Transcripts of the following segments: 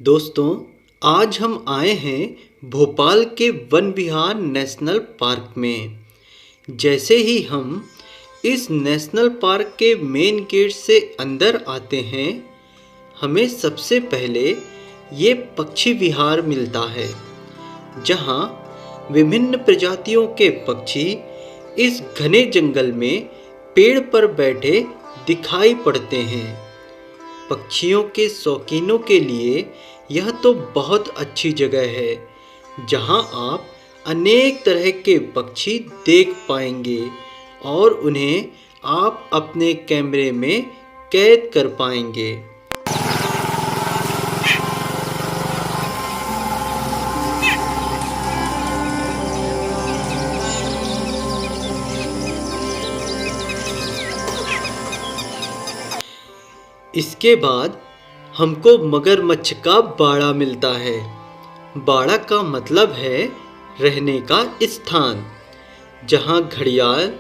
दोस्तों, आज हम आए हैं भोपाल के वन विहार नेशनल पार्क में। जैसे ही हम इस नेशनल पार्क के मेन गेट से अंदर आते हैं, हमें सबसे पहले ये पक्षी विहार मिलता है, जहाँ विभिन्न प्रजातियों के पक्षी इस घने जंगल में पेड़ पर बैठे दिखाई पड़ते हैं। पक्षियों के शौकीनों के लिए यह तो बहुत अच्छी जगह है, जहां आप अनेक तरह के पक्षी देख पाएंगे और उन्हें आप अपने कैमरे में कैद कर पाएंगे। इसके बाद हमको मगरमच्छ का बाड़ा मिलता है। बाड़ा का मतलब है रहने का स्थान, जहाँ घड़ियाल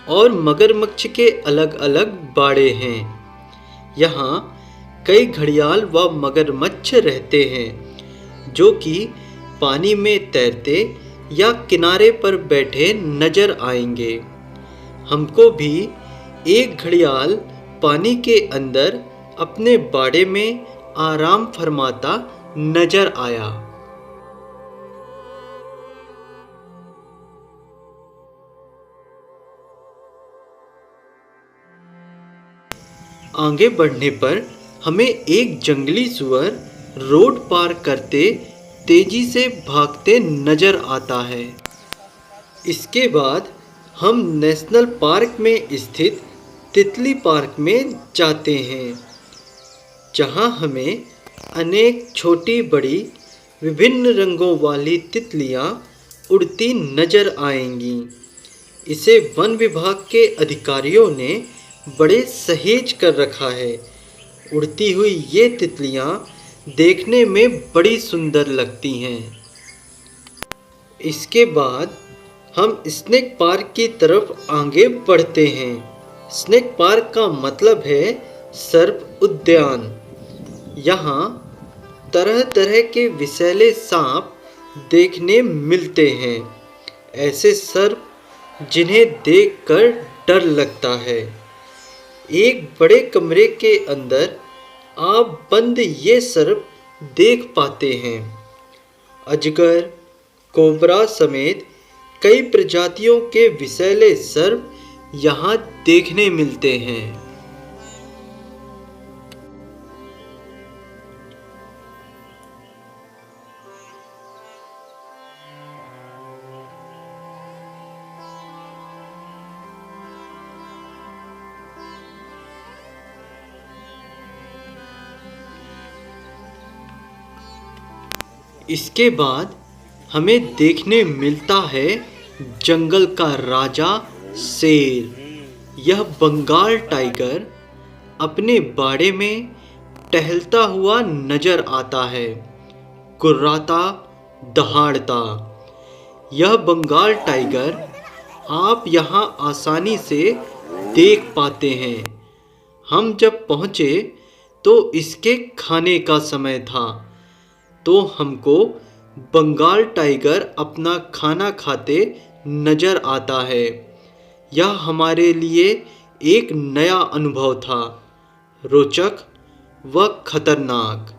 और मगरमच्छ के अलग अलग बाड़े हैं। यहाँ कई घड़ियाल व मगरमच्छ रहते हैं, जो कि पानी में तैरते या किनारे पर बैठे नजर आएंगे। हमको भी एक घड़ियाल पानी के अंदर अपने बाड़े में आराम फरमाता नजर आया। आगे बढ़ने पर हमें एक जंगली सुअर रोड पार करते तेजी से भागते नजर आता है। इसके बाद हम नेशनल पार्क में स्थित तितली पार्क में जाते हैं, जहां हमें अनेक छोटी बड़ी विभिन्न रंगों वाली तितलियां उड़ती नजर आएंगी। इसे वन विभाग के अधिकारियों ने बड़े सहेज कर रखा है। उड़ती हुई ये तितलियां देखने में बड़ी सुंदर लगती हैं। इसके बाद हम स्नेक पार्क की तरफ आगे बढ़ते हैं। स्नेक पार्क का मतलब है सर्प उद्यान। यहाँ तरह तरह के विषैले सांप देखने मिलते हैं, ऐसे सर्प जिन्हें देखकर डर लगता है। एक बड़े कमरे के अंदर आप बंद ये सर्प देख पाते हैं। अजगर, कोबरा समेत कई प्रजातियों के विषैले सर्प यहाँ देखने मिलते हैं। इसके बाद हमें देखने मिलता है जंगल का राजा शेर। यह बंगाल टाइगर अपने बाड़े में टहलता हुआ नजर आता है, कुर्राता दहाड़ता। यह बंगाल टाइगर आप यहाँ आसानी से देख पाते हैं। हम जब पहुँचे तो इसके खाने का समय था, तो हमको बंगाल टाइगर अपना खाना खाते नजर आता है। यह हमारे लिए एक नया अनुभव था, रोचक व खतरनाक।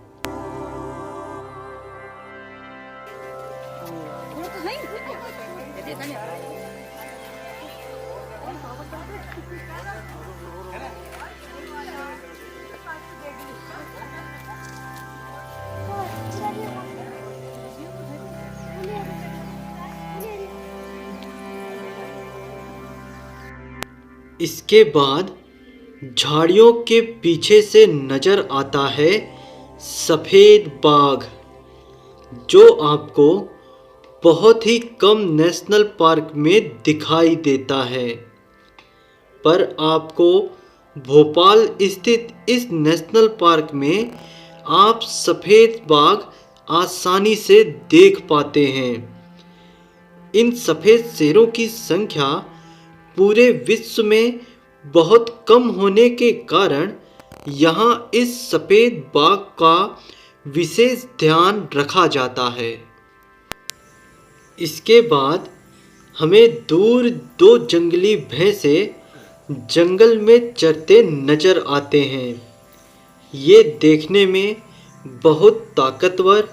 इसके बाद झाड़ियों के पीछे से नजर आता है सफ़ेद बाघ, जो आपको बहुत ही कम नेशनल पार्क में दिखाई देता है। पर आपको भोपाल स्थित इस नेशनल पार्क में आप सफ़ेद बाघ आसानी से देख पाते हैं। इन सफ़ेद शेरों की संख्या पूरे विश्व में बहुत कम होने के कारण यहाँ इस सफ़ेद बाघ का विशेष ध्यान रखा जाता है। इसके बाद हमें दूर दो जंगली भैंसे जंगल में चरते नजर आते हैं। ये देखने में बहुत ताकतवर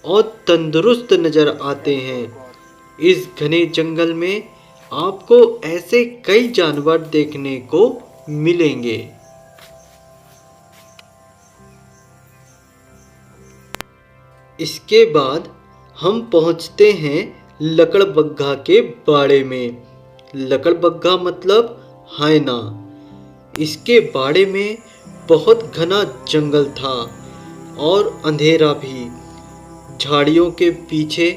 और तंदुरुस्त नजर आते हैं। इस घने जंगल में आपको ऐसे कई जानवर देखने को मिलेंगे। इसके बाद हम पहुंचते हैं लकड़बग्घा के बाड़े में। लकड़बग्घा मतलब हायना। इसके बाड़े में बहुत घना जंगल था और अंधेरा भी। झाड़ियों के पीछे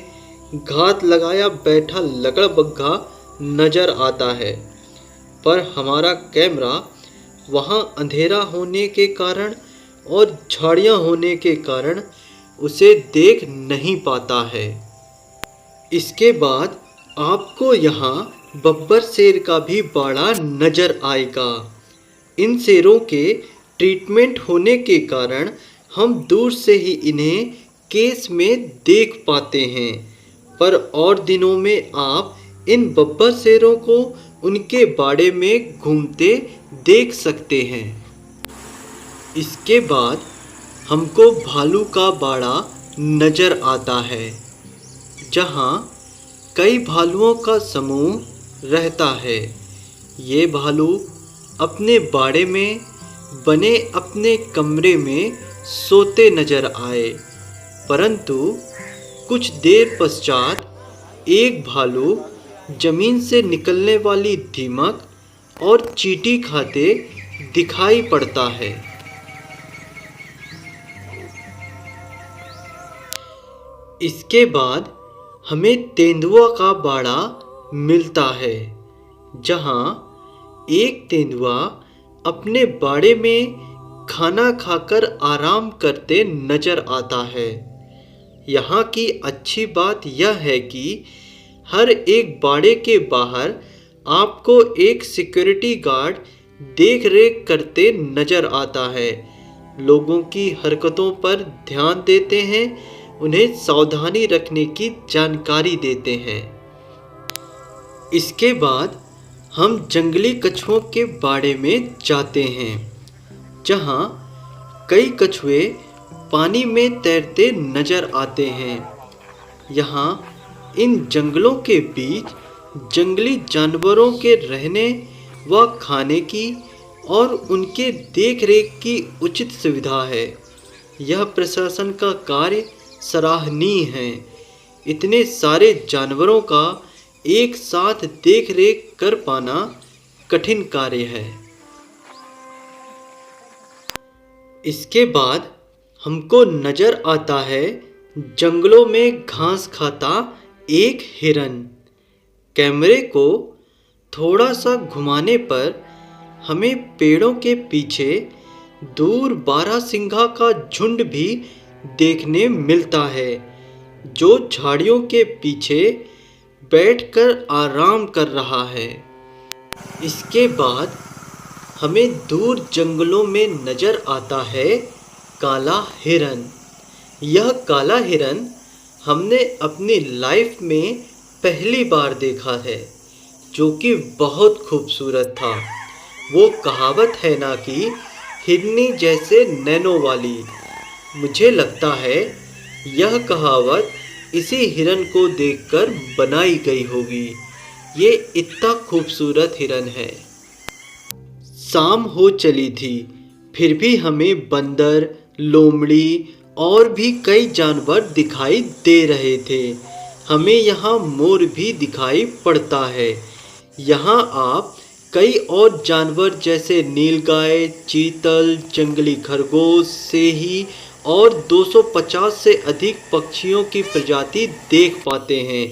घात लगाया बैठा लकड़बग्घा नजर आता है, पर हमारा कैमरा वहाँ अंधेरा होने के कारण और झाड़ियाँ होने के कारण उसे देख नहीं पाता है। इसके बाद आपको यहाँ बब्बर शेर का भी बाड़ा नजर आएगा। इन शेरों के ट्रीटमेंट होने के कारण हम दूर से ही इन्हें केस में देख पाते हैं, पर और दिनों में आप इन बब्बर शेरों को उनके बाड़े में घूमते देख सकते हैं। इसके बाद हमको भालू का बाड़ा नजर आता है, जहाँ कई भालुओं का समूह रहता है। ये भालू अपने बाड़े में बने अपने कमरे में सोते नजर आए, परंतु कुछ देर पश्चात एक भालू जमीन से निकलने वाली दीमक और चींटी खाते दिखाई पड़ता है। इसके बाद हमें तेंदुआ का बाड़ा मिलता है, जहाँ एक तेंदुआ अपने बाड़े में खाना खाकर आराम करते नजर आता है। यहाँ की अच्छी बात यह है कि हर एक बाड़े के बाहर आपको एक सिक्योरिटी गार्ड देख रेख करते नजर आता है। लोगों की हरकतों पर ध्यान देते हैं, उन्हें सावधानी रखने की जानकारी देते हैं। इसके बाद हम जंगली कछुओं के बाड़े में जाते हैं, जहाँ कई कछुए पानी में तैरते नजर आते हैं। यहाँ इन जंगलों के बीच जंगली जानवरों के रहने व खाने की और उनके देखरेख की उचित सुविधा है। यह प्रशासन का कार्य सराहनीय है। इतने सारे जानवरों का एक साथ देख रेख कर पाना कठिन कार्य है। इसके बाद हमको नजर आता है जंगलों में घास खाता एक हिरन। कैमरे को थोड़ा सा घुमाने पर हमें पेड़ों के पीछे दूर बारहसिंघा का झुंड भी देखने मिलता है, जो झाड़ियों के पीछे बैठकर आराम कर रहा है। इसके बाद हमें दूर जंगलों में नजर आता है काला हिरन। यह काला हिरन हमने अपनी लाइफ में पहली बार देखा है, जो कि बहुत खूबसूरत था। वो कहावत है ना कि हिरनी जैसे नैनो वाली। मुझे लगता है यह कहावत इसी हिरन को देखकर बनाई गई होगी। ये इतना खूबसूरत हिरन है। शाम हो चली थी, फिर भी हमें बंदर, लोमड़ी और भी कई जानवर दिखाई दे रहे थे। हमें यहाँ मोर भी दिखाई पड़ता है। यहाँ आप कई और जानवर जैसे नीलगाय, चीतल, जंगली खरगोश, सेही और 250 से अधिक पक्षियों की प्रजाति देख पाते हैं।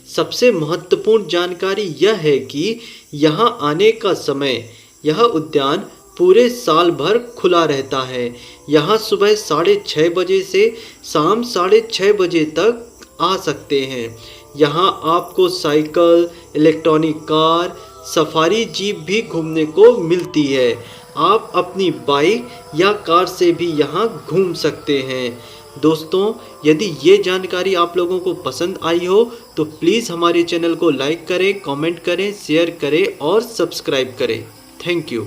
सबसे महत्वपूर्ण जानकारी यह है कि यहाँ आने का समय यह उद्यान पूरे साल भर खुला रहता है। यहाँ सुबह 6:30 बजे से शाम 6:30 बजे तक आ सकते हैं। यहाँ आपको cycle, electronic car, safari jeep भी घूमने को मिलती है। आप अपनी बाइक या कार से भी यहाँ घूम सकते हैं। दोस्तों, यदि ये जानकारी आप लोगों को पसंद आई हो तो प्लीज़ हमारे चैनल को लाइक करें, कमेंट करें, शेयर करें और सब्सक्राइब करें। Thank you.